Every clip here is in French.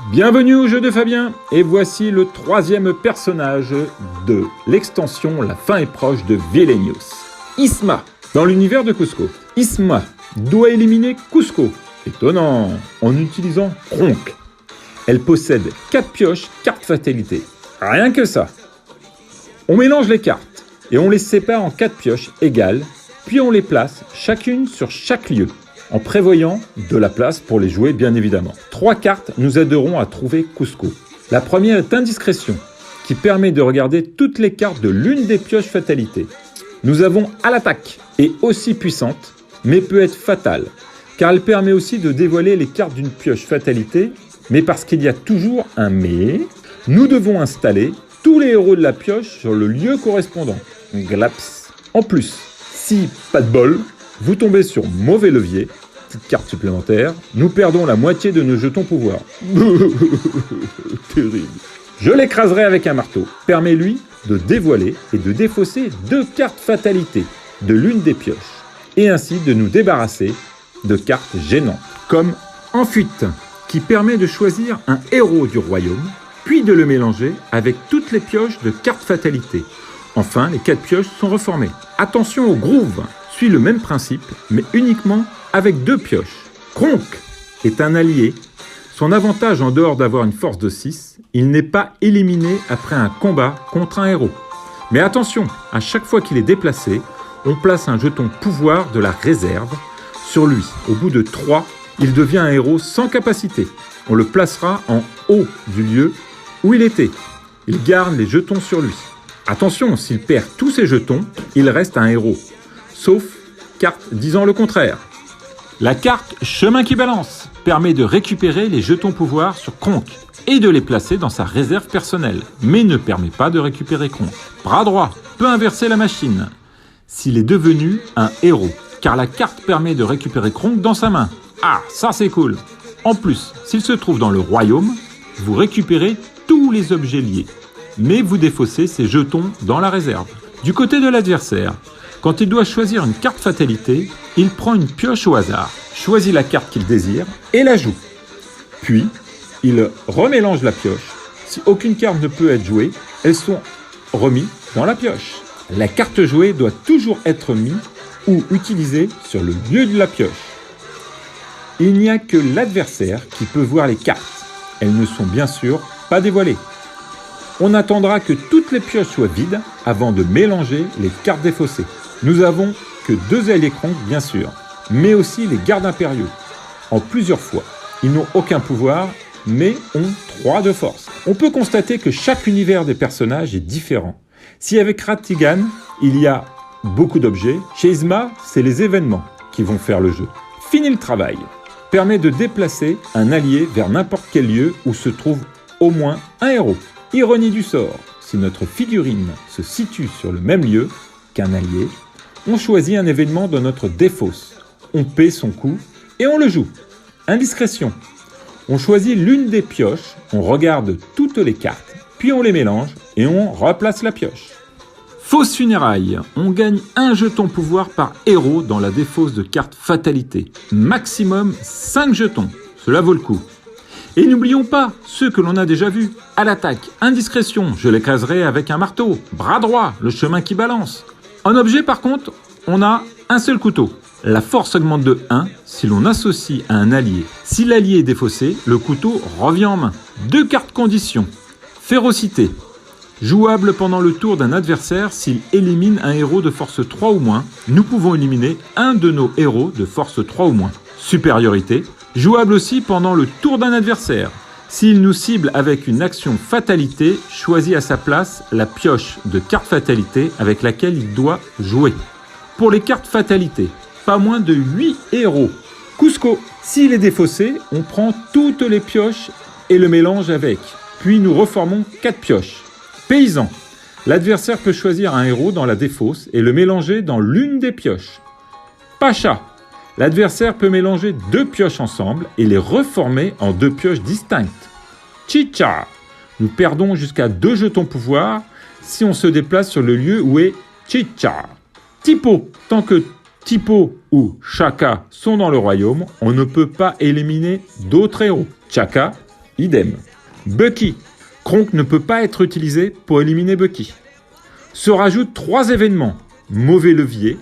Bienvenue au jeu de Fabien, et voici le troisième personnage de l'extension La fin est proche de Villainios. Isma, dans l'univers de Cusco. Isma doit éliminer Cusco, étonnant, en utilisant Kronk. Elle possède 4 pioches, cartes fatalité. Rien que ça. On mélange les cartes, et on les sépare en 4 pioches égales, puis on les place chacune sur chaque lieu, en prévoyant de la place pour les jouer bien évidemment. 3 cartes nous aideront à trouver Cusco. La première est Indiscrétion, qui permet de regarder toutes les cartes de l'une des pioches fatalité. Nous avons À l'attaque, est aussi puissante, mais peut être fatale, car elle permet aussi de dévoiler les cartes d'une pioche fatalité, mais parce qu'il y a toujours un mais, nous devons installer tous les héros de la pioche sur le lieu correspondant. Glaps. En plus, si pas de bol, vous tombez sur mauvais levier, petite carte supplémentaire, nous perdons la moitié de nos jetons pouvoir. Terrible. Je l'écraserai avec un marteau. Permet lui de dévoiler et de défausser 2 cartes fatalité de l'une des pioches, et ainsi de nous débarrasser de cartes gênantes, comme En fuite, qui permet de choisir un héros du royaume, puis de le mélanger avec toutes les pioches de cartes fatalité. Enfin, les 4 pioches sont reformées. Attention au groove, suit le même principe, mais uniquement avec 2 pioches. Kronk est un allié. Son avantage, en dehors d'avoir une force de 6, il n'est pas éliminé après un combat contre un héros. Mais attention, à chaque fois qu'il est déplacé, on place un jeton pouvoir de la réserve sur lui. Au bout de 3, il devient un héros sans capacité. On le placera en haut du lieu où il était. Il garde les jetons sur lui. Attention, s'il perd tous ses jetons, il reste un héros. Sauf carte disant le contraire. La carte Chemin qui balance permet de récupérer les jetons pouvoir sur Kronk et de les placer dans sa réserve personnelle, mais ne permet pas de récupérer Kronk. Bras droit peut inverser la machine s'il est devenu un héros, car la carte permet de récupérer Kronk dans sa main. Ah, ça c'est cool. En plus, s'il se trouve dans le royaume, vous récupérez tous les objets liés, mais vous défaussez ses jetons dans la réserve. Du côté de l'adversaire, quand il doit choisir une carte fatalité, il prend une pioche au hasard, choisit la carte qu'il désire et la joue. Puis, il remélange la pioche. Si aucune carte ne peut être jouée, elles sont remises dans la pioche. La carte jouée doit toujours être mise ou utilisée sur le lieu de la pioche. Il n'y a que l'adversaire qui peut voir les cartes. Elles ne sont bien sûr pas dévoilées. On attendra que toutes les pioches soient vides avant de mélanger les cartes défaussées. Nous avons que 2 alliés Kronk, bien sûr, mais aussi les gardes impériaux, en plusieurs fois. Ils n'ont aucun pouvoir, mais ont 3 de force. On peut constater que chaque univers des personnages est différent. Si avec Ratigan, il y a beaucoup d'objets, chez Isma, c'est les événements qui vont faire le jeu. Fini le travail permet de déplacer un allié vers n'importe quel lieu où se trouve au moins un héros. Ironie du sort, si notre figurine se situe sur le même lieu qu'un allié, on choisit un événement de notre défausse. On paie son coup et on le joue. Indiscrétion. On choisit l'une des pioches, on regarde toutes les cartes, puis on les mélange et on replace la pioche. Fausse funérailles. On gagne un jeton pouvoir par héros dans la défausse de carte fatalité. Maximum 5 jetons. Cela vaut le coup. Et n'oublions pas ceux que l'on a déjà vus. À l'attaque, Indiscrétion, je l'écraserai avec un marteau. Bras droit, le chemin qui balance. En objet par contre, on a un seul couteau. La force augmente de 1 si l'on associe à un allié. Si l'allié est défaussé, le couteau revient en main. 2 cartes conditions. Férocité. Jouable pendant le tour d'un adversaire s'il élimine un héros de force 3 ou moins. Nous pouvons éliminer un de nos héros de force 3 ou moins. Supériorité. Jouable aussi pendant le tour d'un adversaire. S'il nous cible avec une action fatalité, choisit à sa place la pioche de carte fatalité avec laquelle il doit jouer. Pour les cartes fatalité, pas moins de 8 héros. Cusco, s'il est défaussé, on prend toutes les pioches et le mélange avec. Puis nous reformons 4 pioches. Paysan, l'adversaire peut choisir un héros dans la défausse et le mélanger dans l'une des pioches. Pacha, l'adversaire peut mélanger 2 pioches ensemble et les reformer en 2 pioches distinctes. Chicha, nous perdons jusqu'à 2 jetons pouvoir si on se déplace sur le lieu où est Chicha. Tipo, tant que Tipo ou Chaka sont dans le royaume, on ne peut pas éliminer d'autres héros. Chaka, idem. Bucky. Kronk ne peut pas être utilisé pour éliminer Bucky. Se rajoutent 3 événements. Mauvais levier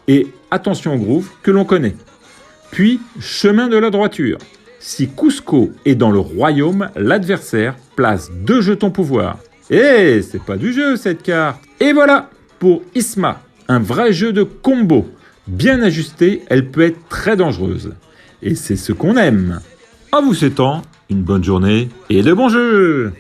et attention au groove que l'on connaît. Puis, chemin de la droiture. Si Kuzco est dans le royaume, l'adversaire place 2 jetons pouvoir. Eh, c'est pas du jeu cette carte. Et voilà pour Isma, un vrai jeu de combo. Bien ajustée, elle peut être très dangereuse. Et c'est ce qu'on aime. À vous 7 ans, une bonne journée et de bons jeux.